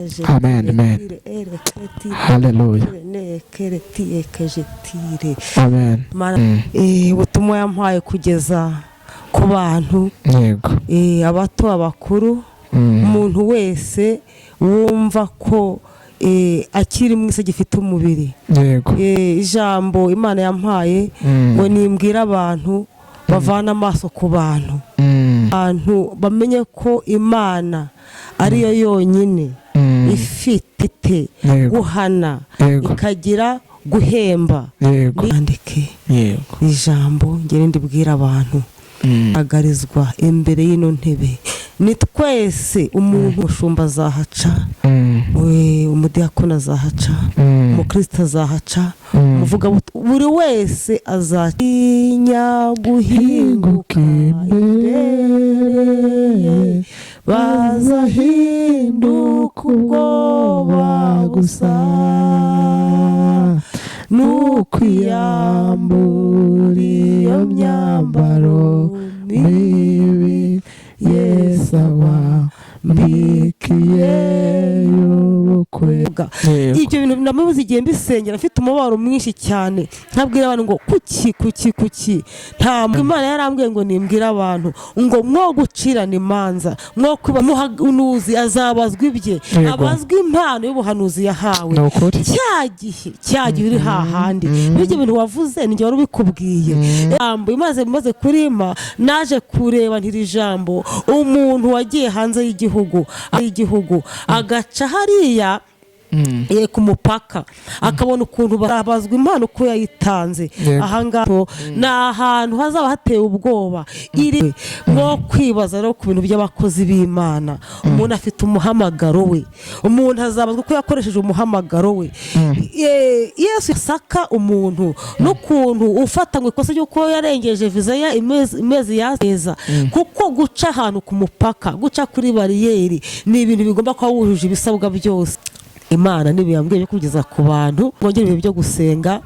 Amen, amen. Hallelujah. Amen. Ubutumwa yampaye kugeza ku bantu, Yego. abato abakuru, umuntu wese wumva ko akiri mwese gifite umubiri. Yego. Ijambo Imana yampaye ngo nimbwira abantu bavana amaso ku bantu, abantu bamenye ko Imana ariyo yonyine ifite guhana, ikagira guhemba. Andike ijambo ngere ndibwira abantu agarizwa imbere y'ino ntebe. Ni twese, umuntu mushumba azahaca, umudiyakoni azahaca, umukristo azahaca, umuvuga buri wese azatinya guhinguka imbere, bazahinduka ubwoba gusa, n'ukwiyambura iyo myambaro mibi Yesu abambikiye y'ubukwe. Ibyo bintu ndamubuze igihe mbisengera mfite umubabaro mwinshi cyane, nkabwira abantu ngo kuki ntabwo Imana yarambwiye ngo nimbwira abantu ngo mwo gucirana imanza, mwo kuba umuhanuzi azabazwa ibye, abazwa impano y'ubuhanuzi yahawe. cya gihe uri hahandi ibyo bintu wavuze ni wari ubikubwiye. Ijambo imaze kurima, naje kureba ntiri jambo umuntu wagiye hanze y'igihugu agaca hariya ku mupaka, akabona ukuntu barabazwa impano ko yayitanze. Ahangaho ni ahantu hazaba hateye ubwoba, iri nko kwibaza rero ku bintu by'abakozi b'Imana. Umuntu afite umuhamagaro we, umuntu azabazwa ko yakoresheje umuhamagaro we. Yesu yasaka umuntu n'ukuntu ufatanywe ikosa ry'uko yarengeje viza ya imezi yazeza, kuko guca ahantu ku mupaka, guca kuri bariyeri ni ibintu bigomba kuba wujuje ibisabwa byose. Imana nibiyambwiye kugeza ku bantu ngongera ibihe byo gusenga,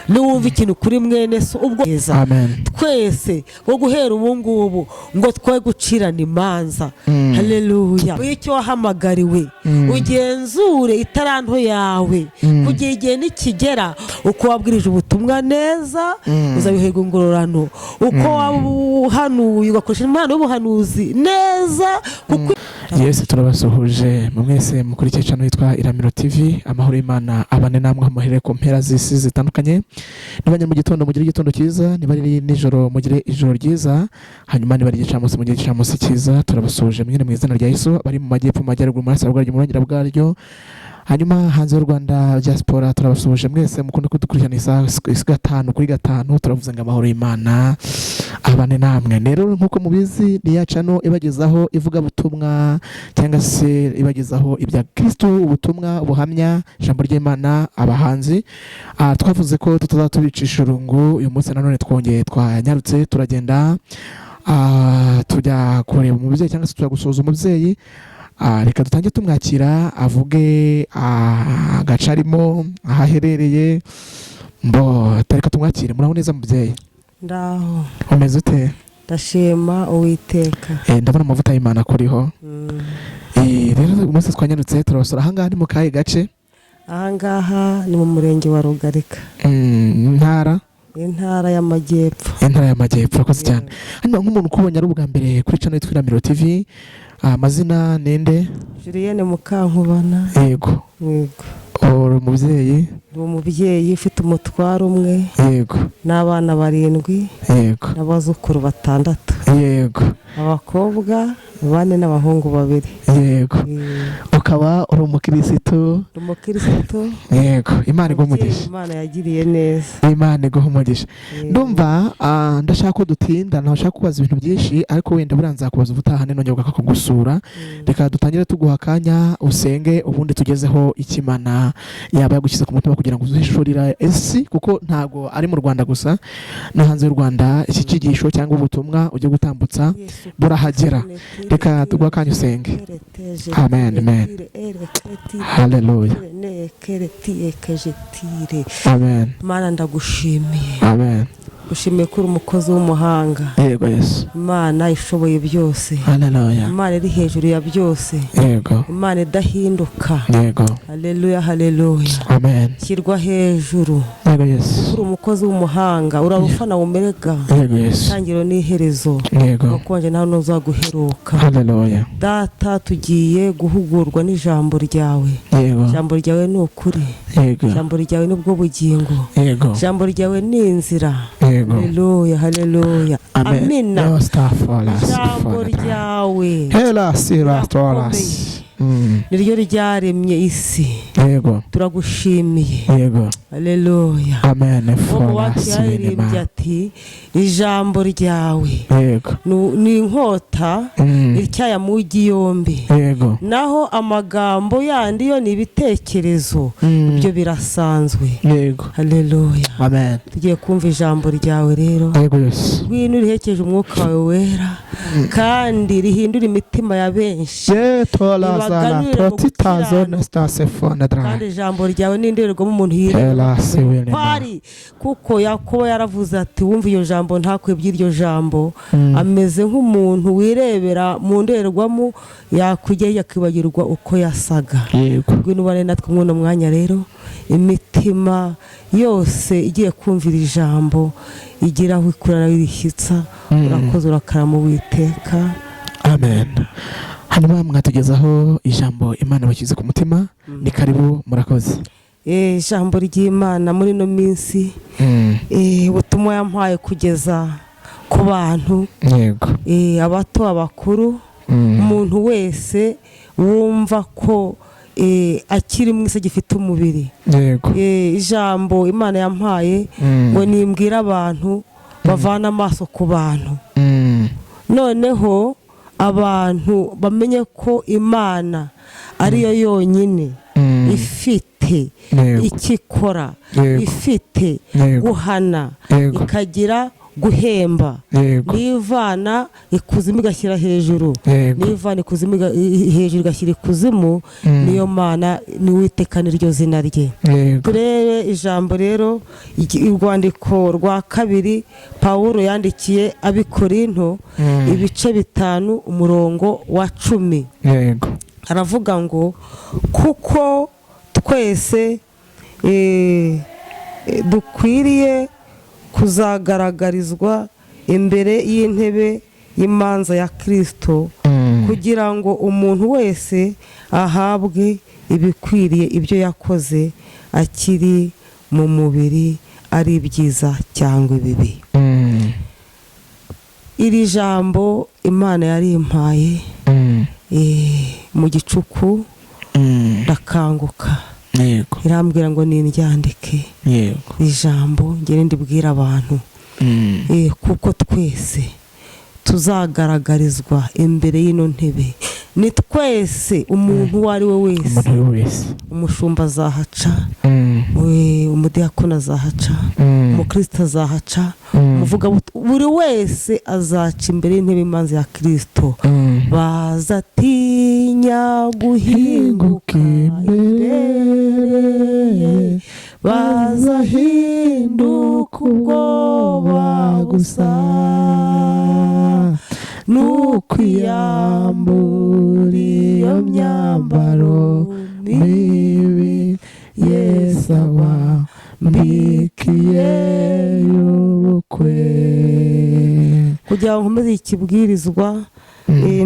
niwumva ikintu kuri mwene so ubwo neza. Twese ngo guhera ubu ngubu ngo twe gucirana imanza. Haleluya. Icyo wahamagariwe ugenzure itaranto yawe, kugira igihe nikigera uko wabwirije ubutumwa neza uzabiherwa ingororano, uko wabuhanuye ugakoresha impano y'ubuhanuzi neza. Kuko Yesu turabasuhuje mwese mukurikiye channel yitwa Iramiro TV. Amahoro y'Imana abane namwe muhere ku mpera z'isi zitandukanye. Nibanye mu gitondo mugire igitondo cyiza, nibari nijoro mugire ijoro ryiza, hanyuma nibari gicamunsi mugire gicamunsi cyiza. Turabasuhuje mwene mu izina rya Yesu, bari mu majyepfo majyaruguru mu burasirazuba bwaryo mu burengera bwaryo, hanyuma hanze y'u Rwanda diaspora. Turabasuhuje mwese mukunda kudukurikirana isi gatanu kuri gatanu. Turavuze ngo amahoro y'Imana abane namwe. Rero nkuko mubizi ni ya channel ibagezaho ivuga butumwa cyangwa se ibagezaho ibya Kristo, ubutumwa buhamya ijambo ry'Imana, abahanzi. Twavuze ko tutazatubicisha urungu. Uyu munsi nanone twongeye twanyarutse turagenda tujya kureba umubyeyi cyangwa se tujya gusoza umubyeyi. Reka dutange tumwakira avuge agace arimo, ahaherereye. Reka tumwakire. Muraho neza mubyeyi? Ndaho. Umeze ute? Ndashima Uwiteka. Ndabona amavuta y'Imana kuriho. Rero umunsi twanyarutse turabasura. Ahangaha ni mu kahe gace? Ahangaha ni mu murenge wa Rugarika, intara y'Amajyepfo. Intara y'Amajyepfo. Akoze cyane. Hano nk'umuntu ukubonye ari ubwa mbere kuri channel yitwa Iramiro TV, amazina ninde? Julienne Mukankubana. Yego. Umubyeyi? Ndi umubyeyi ufite umutwaro umwe. Yego. N'abana 7. Yego. N'abazukuru 6. Yego. Abakobwa 4 n'abahungu 2. Yego. Ukaba uri umukristo? Umukristo. Yego. Imana igumugisha. Imana yagiriye neza. Imana igumugisha. Ndumva ndashaka ko dutinda, ntashaka kubaza ibintu byinshi, ariko wenda buranza kubaza ubutahane nongeye kugusura. Reka dutangire tuguha akanya usenge, ubundi tugezeho ikimana yaba yagushyize ku mutima kugira ngo uzishurira esi, kuko ntago ari mu Rwanda gusa no hanze y'u Rwanda iki kigisho cyangwa ubutumwa ujye gutambutsa burahagera. Reka tuguha akanya usenge. Amen, amen. Hallelujah. Amen. Mana ndagushimiye. Amen. ushimiye ko uri umukozi w'umuhanga. Yego Yesu. Imana ishoboye byose. Haleluya. Imana iri hejuru ya byose. Yego. Imana idahinduka. Yego. Haleluya, haleluya. Amen. Shyirwa hejuru. Yego Yesu. Uri umukozi w'umuhanga, urabufana wumerega. Yego Yesu. Tangiro n'iherezo. Yego. Wakonje nawe nuzaguheruka. Haleluya. Data, tugiye guhugurwa n'ijambo ryawe. Yego. Ijambo ryawe ni ukuri. Yego. Ijambo ryawe ni bwo bugingo. Yego. Ijambo ryawe ni inzira. Yego. Haleluya, haleluya. Amina. Ijambo ryawe Hela siratoras. niryo ryaremye isi. Yego. Turagushimiye. Yego. Haleluya. Amen. Yaririmbye ati ijambo ryawe Yego. ni inkota ityaya mugi yombi. Yego. Naho amagambo yandi yo ni ibitekerezo ibyo birasanzwe. Yego. Haleluya. Amen. Tugiye kumva ijambo ryawe rero. Yego Yesu. Ngwino rihekeje umwuka wawe wera kandi rihindura imitima ya benshi. Zala protitazo nestasefone dra. Kandi ijambo ryawe ni indorerwamo umuntu kwari kuko Yakobo yaravuze ati wumva iyo jambo ntakwebye iryo jambo. Ameze nk'umuntu wirebera mu ndorerwamo yakujya yakibagirwa uko yasaga. Ngwino ubane natwe mwuno mwanya rero, imitima yose igiye kumvira ijambo igira aho ikurana birishyitsa. Urakoze urakarama Uwiteka. Amen. Hanyuma mwatugezaho ijambo Imana bashyize ku mutima. Ni karibu, murakoze. Ijambo ry'Imana muri no minsi ubutumwa yampaye kugeza ku bantu. Yego. Abato abakuru, umuntu wese wumva ko akiri mwese gifite umubiri. Yego. Ijambo Imana yampaye ngo nimbwira abantu bavana amaso ku bantu. Noneho abantu bamenye ko Imana ariyo yonyine ifite ikikora, ifite guhana, ikagira guhemba, nivana ikuzimu igashyira hejuru, nivana ikuzimu hejuru igashyira ikuzimu. Niyo Mana ni Uwiteka niryo zina rye. Turebe ijambo rero, urwandiko rwa kabiri Pawulo yandikiye ab'Ikorinto ibice 5 umurongo wa 10. Aravuga ngo kuko twese dukwiriye kuzagaragarizwa imbere y'intebe y'imanza ya Kristo, kugira ngo umuntu wese ahabwe ibikwiriye ibyo yakoze akiri mu mubiri, ari ibyiza cyangwa ibibi. Iri jambo Imana yari impaye mu gicuku ndakanguka. Yego. Irambwira ngo nindyandike. Yego. Ijambo ngere ndibwira abantu. Kuko twese tuzagaragarizwa imbere y'ino ntebe. Ni twese, umuntu wari we wese. Umushumba azahaca, umudiakona azahaca, umukristo azahaca, umuvuga buri wese azaca imbere y'intebe y'imanza ya Kristo. Bazatinya guhinguka imbere, bazahinduka ubwoba gusa, n'ukwiyambura iyo myambaro mibi Yesu abambikiye y'ubukwe. Kugira ngo nkomeze ikibwirizwa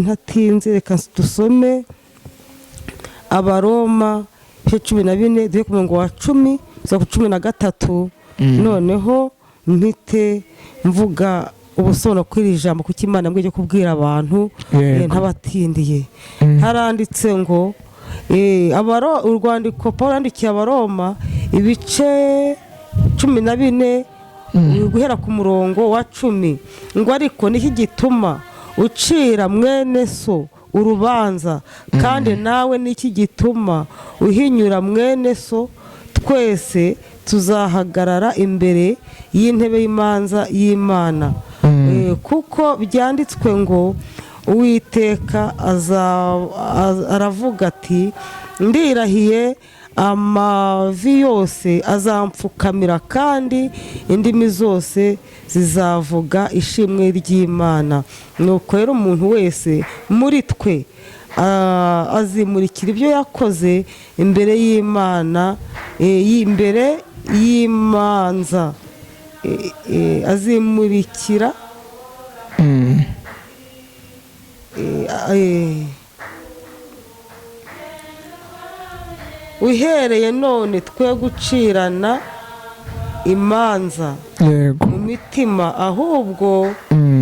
ntatinze, reka dusome Abaroma 14 duhe ku murongo wa 10 za 13. Noneho mpite mvuga ubusobanuro kw'iri jambo kuko Imana yambwiye cyo kubwira abantu ntabatindiye. Haranditse ngo urwandiko Pawulo yandikiye Abaroma ibice 14 guhera ku murongo wa 10 ngo ariko niki gituma ucira mwene so urubanza, kandi nawe niki gituma uhinyura mwene so? Twese tuzahagarara imbere y'intebe y'imanza y'Imana. Kuko byanditswe ngo Uwiteka aravuga ati ndirahiye amavi yose azampfukamira kandi indimi zose zizavuga ishimwe ry'Imana. Nuko rero umuntu wese muri twe azimurikira ibyo yakoze imbere y'Imana, imbere y'imanza, azimurikira uhereye none twe gucirana imanza mu mitima, ahubwo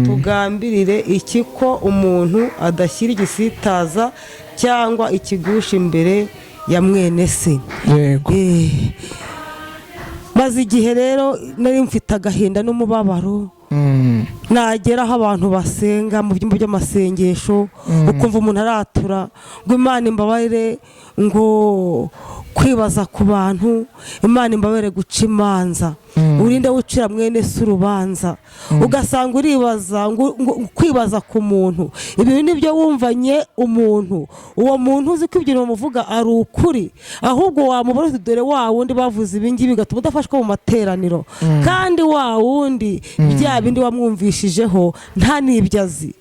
tugambirire iki ko umuntu adashyira igisitaza cyangwa ikigusha imbere ya mwene se. Maze igihe rero nari mfite agahinda n'umubabaro, nagera aho abantu basenga mu byumba by'amasengesho, ukumva umuntu aratura ngo Imana imbabarire, ngo kwibaza ku bantu, Imana imbabarire guca imanza, urinde wucira mwene se urubanza. Ugasanga uribaza ngo kwibaza ku muntu, ibi nibyo wumvanye umuntu, uwo muntu uzi ko ibyo bamuvuga ari ukuri, ahubwo wamubona dore wa wundi bavuze ibingibi bigatuma udafashwa mu materaniro, kandi wa wundi bya bindi wamwumvishijeho nta n'ibyo azi.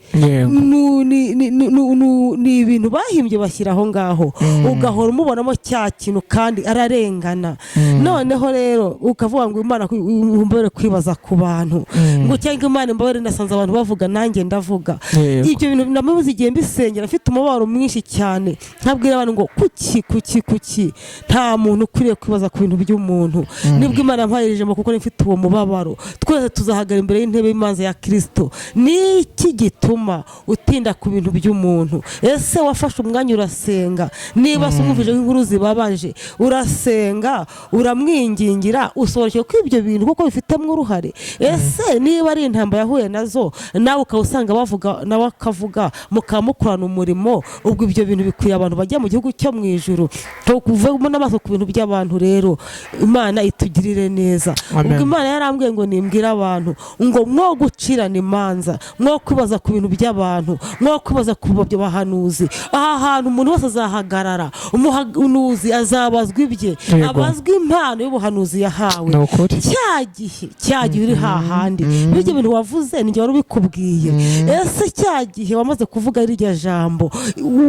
Ni ibintu bahimbye bashyira aho ngaho, ugahora umubonamo cya kintu kandi ararengana. Noneho rero ukavuga ngo Imana imbabare kwibaza ku bantu, ngo cyangwa Imana imbabare nasanze abantu bavuga nanjye ndavuga. Ibyo bintu namaze igihe mbisengera, afite umubabaro mwinshi cyane, nkabwira abantu ngo kuki nta muntu ukwiriye kwibaza ku bintu by'umuntu. Nibwo Imana yampayeje kuko nifite uwo mubabaro, twese tuzahagara imbere y'intebe y'Imana ya Kristo. Niki gituma utinda ku bintu by'umuntu? Ese wafashe umwanya urasenga? Niba sumuvije inkuru zibabaje, urasenga, uramwingingira, usohorekeye ko ibyo bintu kuko bifitemo uruhare. Ese niba ari intambara yahuye nazo, nawe ukawusanga bavuga nawe akavuga, mukamukorana umurimo, ubwo ibyo bintu bikwiye abantu bajya mu gihugu cyo mu ijuru. Tukuvemo n'amaso ku bintu by'abantu. Rero Imana itugirire neza. Ubwo Imana yarambwiye ngo nimbwira abantu ngo mwo gucirana imanza, mwo kwibaza ku bintu by'abantu, mwo kwibaza ku byo bahanuzi. Aha hantu umuntu wese azahagarara, umuhanuzi azabazwa ibye, abazwa impano y'ubuhanuzi yahawe. Cya gihe uri hahandi bijye bintu wavuze ninjye wari ubikubwiye. Ese cya gihe wamaze kuvuga iryo jambo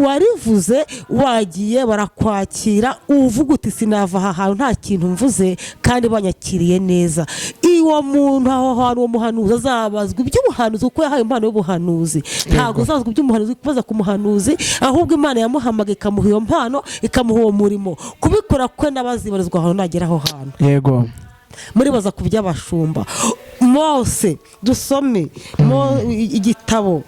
warivuze, wagiye barakwakira, uvuga uti sinava aha hantu nta kintu mvuze kandi banyakiriye neza. Iwo muntu aho hantu uwo muhanuzi azabazwa iby'ubuhanuzi kuko yahaye impano y'ubuhanuzi. Ntabwo uzazwa iby'umuhanuzi kubaza ku muhanuzi, ahubwo Imana yamuhamaga ikamuha iyo mpano, ikamuha uwo murimo, kubikora kwe n'abazibarizwa aho nagera aho hantu. Muribaza ku by'abashumba. Mose, dusome igitabo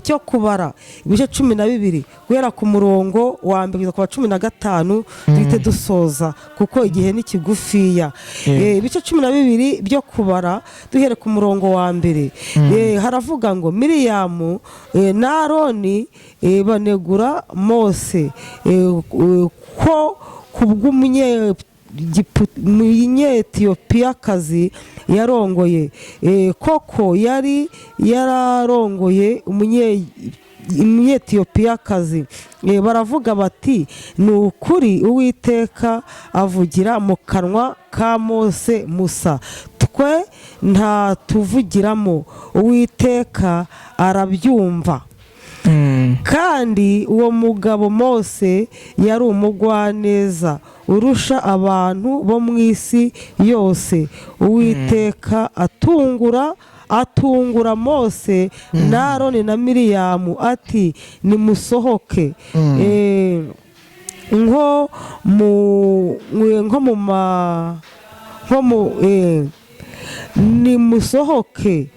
cyo kubara ibice 12 guhera ku murongo wa mbere kugeza ku 15, duhite dusoza kuko igihe ni kigufiya. Ibice 12 byo kubara duhere ku murongo wa mbere. Haravuga ngo Miriyamu na Aroni banegura Mose ko umunyetiyopiyakazi yarongoye. Koko yari yararongoye umunyetiyopiyakazi. Baravuga bati ni ukuri Uwiteka avugira mu kanwa ka Mose Musa, twe nta tuvugiramo, Uwiteka arabyumva. Kandi uwo mugabo Mose yari umugwaneza urusha abantu bo mu isi yose. Uwiteka atungura Mose na Aroni na Miriyamu ati nimusohoke nimusohoke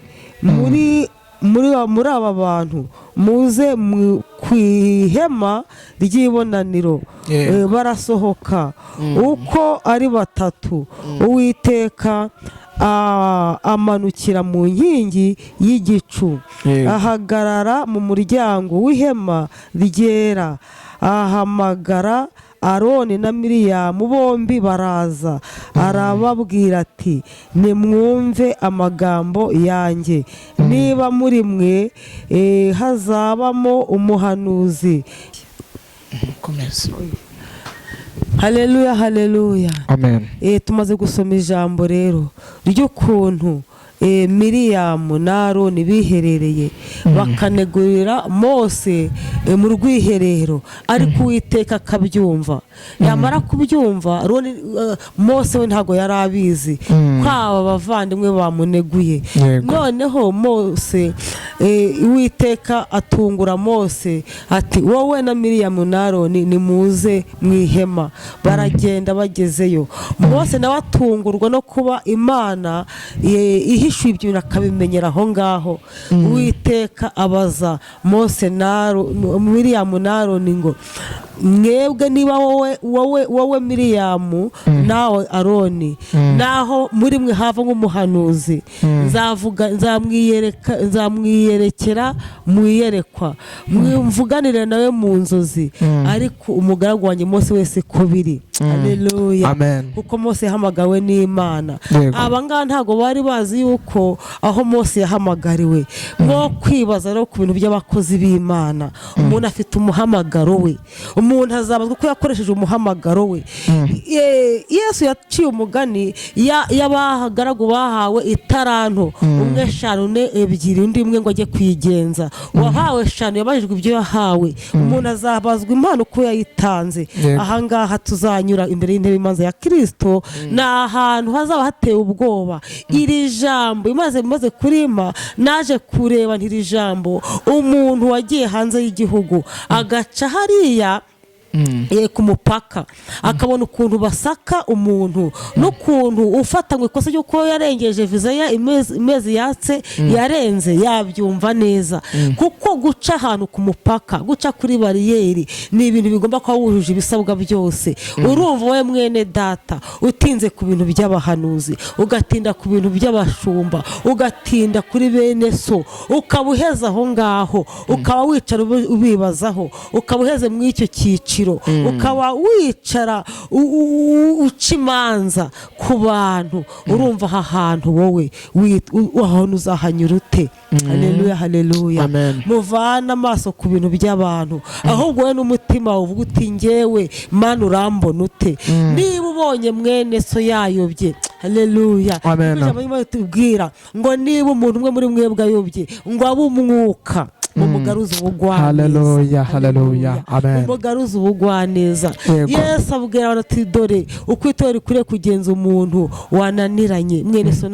muri aba bantu, muze ku ihema ry'ibonaniro. Barasohoka uko ari batatu. Uwiteka amanukira mu nkingi y'igicu, ahagarara mu muryango w'ihema ryera, ahamagara Aroni na Miriyamu, bombi baraza. Arababwira ati nimwumve amagambo yanjye, niba muri mwe hazabamo umuhanuzi haleluya haleluya. Amen. Tumaze gusoma ijambo rero ry'ukuntu Miriyamu na Aroni biherereye bakanegurira Mose mu rwiherero, ariko Uwiteka akabyumva. Yamara kubyumva Mose we ntago yari abizi ko aba bavandimwe bamuneguye. Noneho Mose Uwiteka atungura Mose ati wowe na Miriyamu na Aroni nimuze mu ihema. Baragenda bagezeyo, Mose nawe atungurwa no kuba Imana ihishuye ibyo akabimenyera aho ngaho. Uwiteka abaza Mose na Miriyamu na Aroni ngo mwebwe niba wowe Miriyamu nawe Aroni naho muri mwe hava nk'umuhanuzi, nzamwiyerekera mu iyerekwa, mvuganire nawe mu nzozi, ariko umugaragu wanjye Mose wese ko biri. Haleluya. Kuko Mose yahamagawe n'Imana. Abangaba ntago bari bazi yuko aho Mose yahamagariwe nko kwibaza rero ku bintu by'abakozi b'Imana. Umuntu afite umuhamagaro we, umuntu azabazwa ko yakoresheje umuhamagaro we. Yesu yaciye umugani y'abagaragu bahawe itaranto, umwe 5 ne 2, undi umwe ngo ajye kwigenza. Wahawe 5 yabajijwe ibyo yahawe, umuntu azabazwa impano ko yayitanze. Ahangaha tuzanyura imbere y'intebe imanza ya Kristo, na ahantu hazaba hateye ubwoba. Iri jambo imaze kurima, naje kureba ntiri jambo umuntu wagiye hanze y'igihugu agaca hariya ku mupaka, akabona ukuntu basaka umuntu, n'ukuntu ufatanywe ikosa ryo ko yarengeje viza ya imezi yatse yarenze, yabyumva neza. Kuko guca ahantu ku mupaka, guca kuri bariyeri ni ibintu bigomba kuba wujuje ibisabwa byose. Urumva we mwene data utinze ku bintu by'abahanuzi, ugatinda ku bintu by'abashumba, ugatinda kuri bene so, ukabuheza aho ngaho, ukaba wicara ubibazaho, ukabuheze mu icyo cyiciro, ukaba wicara uca imanza ku bantu. Urumva aha hantu wowe ahantu uzahanyura ute? Haleluya haleluya. Muvana amaso ku bintu by'abantu, ahubwo we n'umutima uvuga uti ngewe Mana urambona ute? Niba ubonye mwene so yayobye, haleluya, ijambo tubwira ngo niba umuntu umwe muri mwebwe ayobye ngo abe umwuka, umugaruza ubugwaneza. Haleluya haleluya. Amen. Umugaruza ubugwaneza. Yesu abwira abantu ati dore uko itorero rikwiriye kugenza umuntu wananiranye, mwene so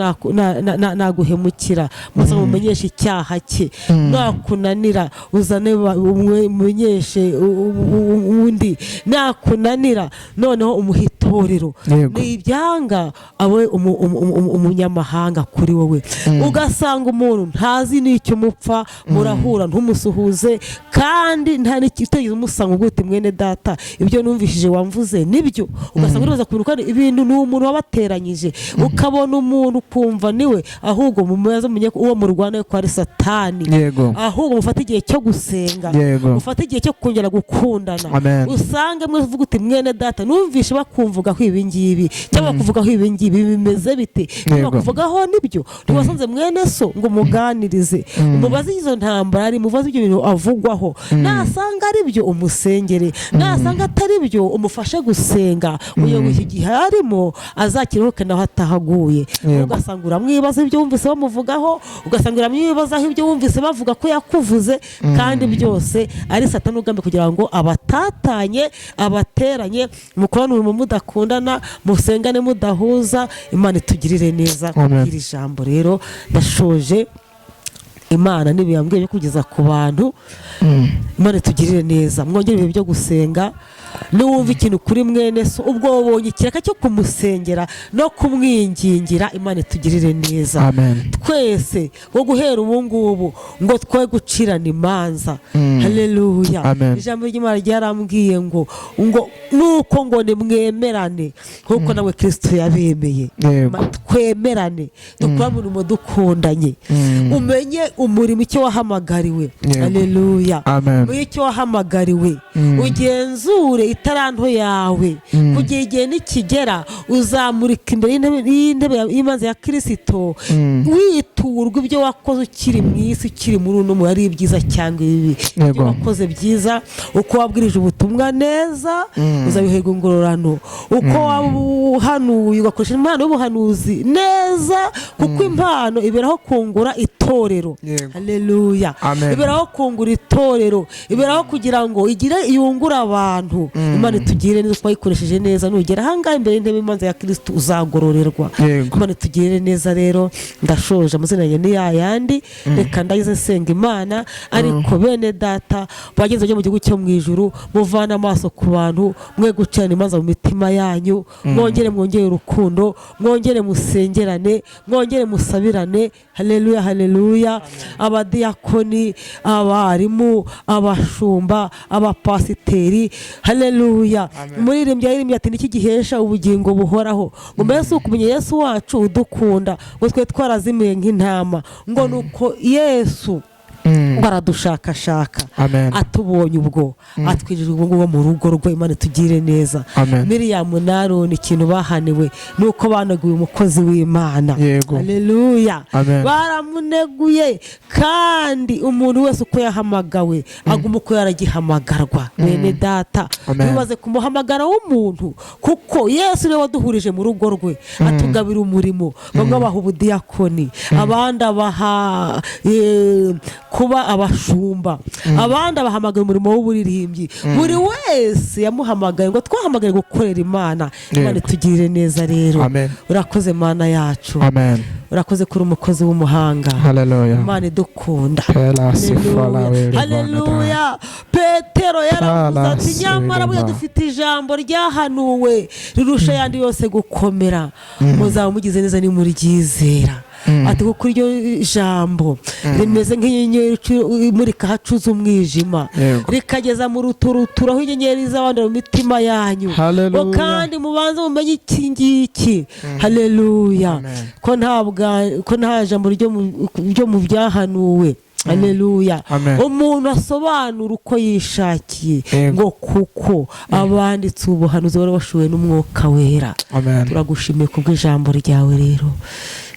naguhemukira, muze mumenyeshe icyaha cye. Nakunanira uzane mumenyeshe undi, nakunanira noneho umuhitorero. Ni ibyanga abe umunyamahanga kuri wowe. Ugasanga umuntu ntazi n'icyo mupfa, murahura ntumusuhuze, kandi nta n'ikitegezo umusanga gute mwene data ibyo numvishije wamvuze nibyo. Ugasanga uribaza ku bintu kandi ibintu ni umuntu wabateranyije, ukabona umuntu kumva niwe, ahubwo mumaze munye uwo mu Rwanda ko ari Satani. Ahubwo mufata igihe cyo gusenga, mufata igihe cyo kongera gukundana. Usange mwe uvuga uti mwene data numvishe bakumvugaho ibi ngibi, cyangwa kuvugaho ibi ngibi bimeze bite, bakuvugaho nibyo. Ntiwasanze mwene so ngo muganirize, umubaze izo ntambara, mubaze ibyo bintu avugwaho. Nasanga ari byo umusengere, nasanga atari byo umufashe gusenga. Uyo iki gihe arimo azakiruhuke naho atahaguye. Ugasanga uramwibaza ibyo wumvise bamuvugaho, ugasanga uramwibaza ibyo wumvise bavuga ko yakuvuze, kandi byose ari Satani ugambe kugira ngo abatatanye, abateranye, mukorane mu mudakundana, musengane mudahuza. Imana itugirire neza. Iri jambo rero ndashoje. Imana nibiyambwiye byo kugeza ku bantu. Imana itugirire neza. Mwongere ibihe byo gusenga. Nuwumva ikintu kuri mwene so, ubwo wabonye ikiraka cyo kumusengera no kumwingingira, Imana itugirire neza. Twese wo guhera ubu ngubu ngo twe gucirana imanza. Haleluya. Ijambo ry'Imana ryarambwiye ngo nuko ngo nimwemerane nkuko nawe Kristo yabemeye. Twemerane, dukora umurimo dukundanye. Umenye umurimo icyo wahamagariwe. Haleluya. Umenye icyo wahamagariwe, ugenzure itaranto yawe kugira igihe nikigera uzamurika imbere y'intebe y'imanza ya Kristo witurwa ibyo wakoze ukiri mu isi ukiri muri uno ari ibyiza cyangwa ibibi. Ibyo wakoze byiza, uko wabwirije ubutumwa neza uzabiherwa ingororano, uko wabuhanuye ugakoresha impano y'ubuhanuzi neza, kuko impano iberaho kungura itorero. Haleluya. Iberaho kungura itorero, iberaho kugira ngo igire yungura abantu. Imana itugire neza, twayikoresheje neza, nugera ahangaha imbere y'intebe y'imanza ya Kristo uzagororerwa. Imana itugire neza. Rero ndashoje, amazina yanjye ni yayandi, reka ndayize senga Imana. Ariko bene data bageze mu gihugu cyo mu ijuru, muvana amaso ku bantu, mwe gucana imanza mu mitima yanyu, mwongere urukundo, mwongere musengerane, mwongere musabirane. Haleluya, haleluya. Abadiyakoni, abarimu, abashumba, abapasiteri, haleluya. Umuririmbyi yaririmbye ati niki gihesha ubugingo buhoraho, ngo mbese ukumenya Yesu wacu udukunda, ngo twe twarazimiye nk'intama, ngo nuko Yesu baradushakashaka atubonye ubwo atwinjije ubwo mu rugo rwe. Imana tugire neza. Miriyamu na Aroni ikintu bahaniwe nuko banaguye umukozi w'Imana. Haleluya. Baramuneguye, kandi umuntu wese uko yahamagawe aguma uko yaragihamagarwa. Bene data bibaze kumuhamagara w'umuntu, kuko Yesu niwe waduhurije mu rugo rwe atugabira umurimo. Bamwe baha ubudiyakoni, abandi abaha kuba abashumba, abandi abahamagara umurimo w'uburirimbyi. Buri wese yamuhamagaye ngo twahamagaye gukorera Imana. Imana itugirire neza. Rero urakoze Mana yacu, urakoze kuri umukozi w'umuhanga. Imana idukunda. Haleluya. Petero yaravuze ati nyamara buya dufite ijambo ryahanuwe rirusha ayandi yose gukomera, muzaba mugize neza nimuryizera. Ati kuko iryo jambo rimeze nk'inyenyeri imurika hacuze umwijima, rikageza mu ruturuturo aho inyenyeri z'abandi mu mitima yanyu. Kandi mubanze mumenye iki ngiki. Haleluya. Ko nta jambo ryo mu byahanuwe. Haleluya. Umuntu asobanura uko yishakiye, ngo kuko abanditse ubuhanuzi bari bashoboye n'umwuka wera. Turagushimiye kubw'ijambo ryawe. Rero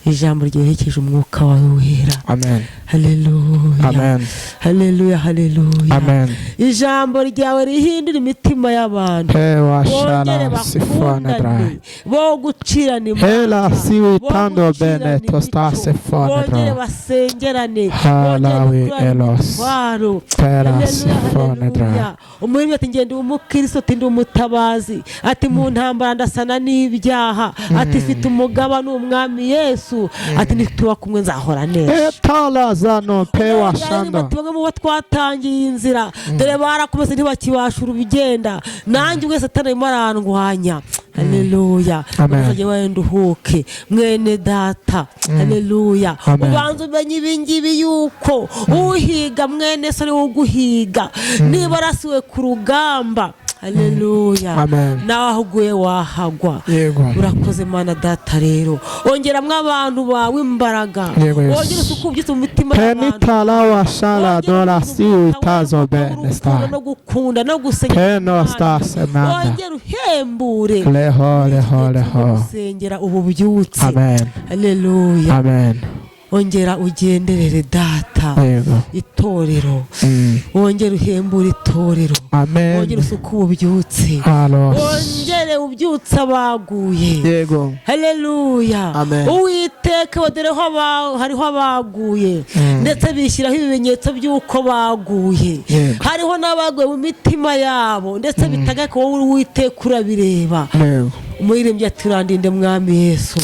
ijambo ryohekeje umwuka wawe wera. Haleluya. Haleluya, haleluya. Ijambo ryawe rihindura imitima y'abantu, bongere bakundane, bo gucirana imanza, bongere basengerane, umurimo ati ngende umukristo, ati ndi umutabazi, ati mu ntambara ndasana n'ibyaha, ati mfite umugaba n'umwami Yesu, ati nituba kumwe nzahora neza. Bamwe mu bo twatangiye inzira, dore barakomeze ntibakibasha urugenda, nanjye wese atarimo arandwanya. Haleluya. Muzajye wenda uhuke mwene data. Haleluya. Ubanza umenye ibingibi yuko uhiga mwene so ari wo uguhiga, niba arasiwe ku rugamba. Haleluya. Nawe ahuguye wahagwa. Urakoze Mana data. Rero ongeramwe abantu bawe imbaraga, wongere usukubyitse mu mitima y'abantu, no gukunda no gusengera, wongere uhembure gusengera ubu byutse. Haleluya. Ongera ugenderere data itorero, wongere uhembure itorero, wongere usuku ububyutse, wongere ubyutse abaguye. Haleluya. Uwiteka wadereho hariho abaguye, ndetse bishyiraho ibimenyetso by'uko baguye. Hariho n'abaguye mu mitima yabo, ndetse bitagaka wowe Uwiteka urabireba. Umuririmbyi ati urandinde mwami Yesu,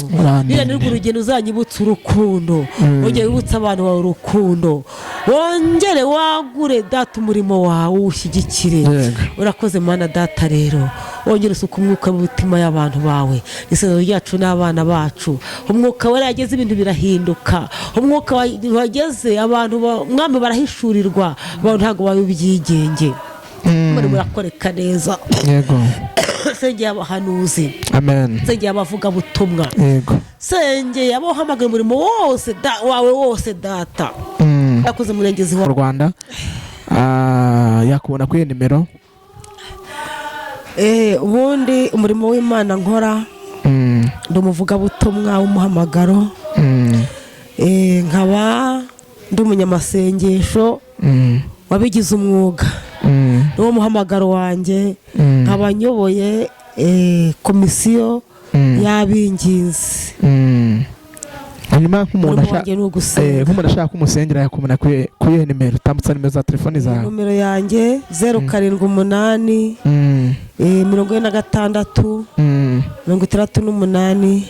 niranirwa urugendo uzanyibutsa urukundo, wongere wibutsa abantu bawe urukundo, wongere wagure data umurimo wawe ushyigikire. Urakoze Mana data. Rero wongere usuka umwuka mu mitima y'abantu bawe, n'isezerano ryacu n'abana bacu. Umwuka wera yageze ibintu birahinduka, umwuka wageze abantu mwami barahishurirwa, abantu ntabwo babe ibyigenge. Muri murakoreka neza. Sengeye abahanuzi, sengeye abavuga butumwa, sengeye abohamagara umurimo wose wawe wose data. Yakoze murengezi wa Rwanda yakubona kuri nimero ubundi umurimo w'Imana nkora ndi umuvugabutumwa w'umuhamagaro, nkaba ndi umunyamasengesho wabigize umwuga, niwo muhamagaro wanjye, nkaba nyoboye komisiyo y'abinginzi. hanyuma nk'umuntu ashaka kumusengera yakumena kuyihe nimero? Utambutsa nimero za telefoni zawe. Nomero yanjye 078 46 68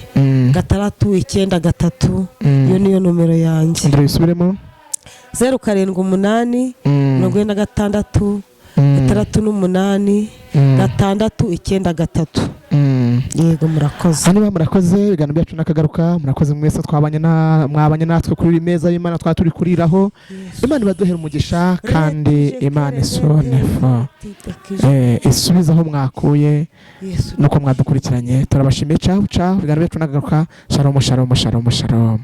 693. Iyo niyo nomero yanjye. Ndayisubiremo. 078 46 68 693. Yego murakoze. Hanyuma murakoze, ibiganiro byacu nakagaruka. Murakoze mwese mwabanye natwe kuri meza y'Imana twaturi kuriraho. Imana ibaduhera umugisha kandi Imana isonefo isubiza aho mwakuye nuko mwadukurikiranye. Turabashimiye. Ciao ciao. Ibiganiro byacu nakagaruka. Shalom shalom shalom shalom.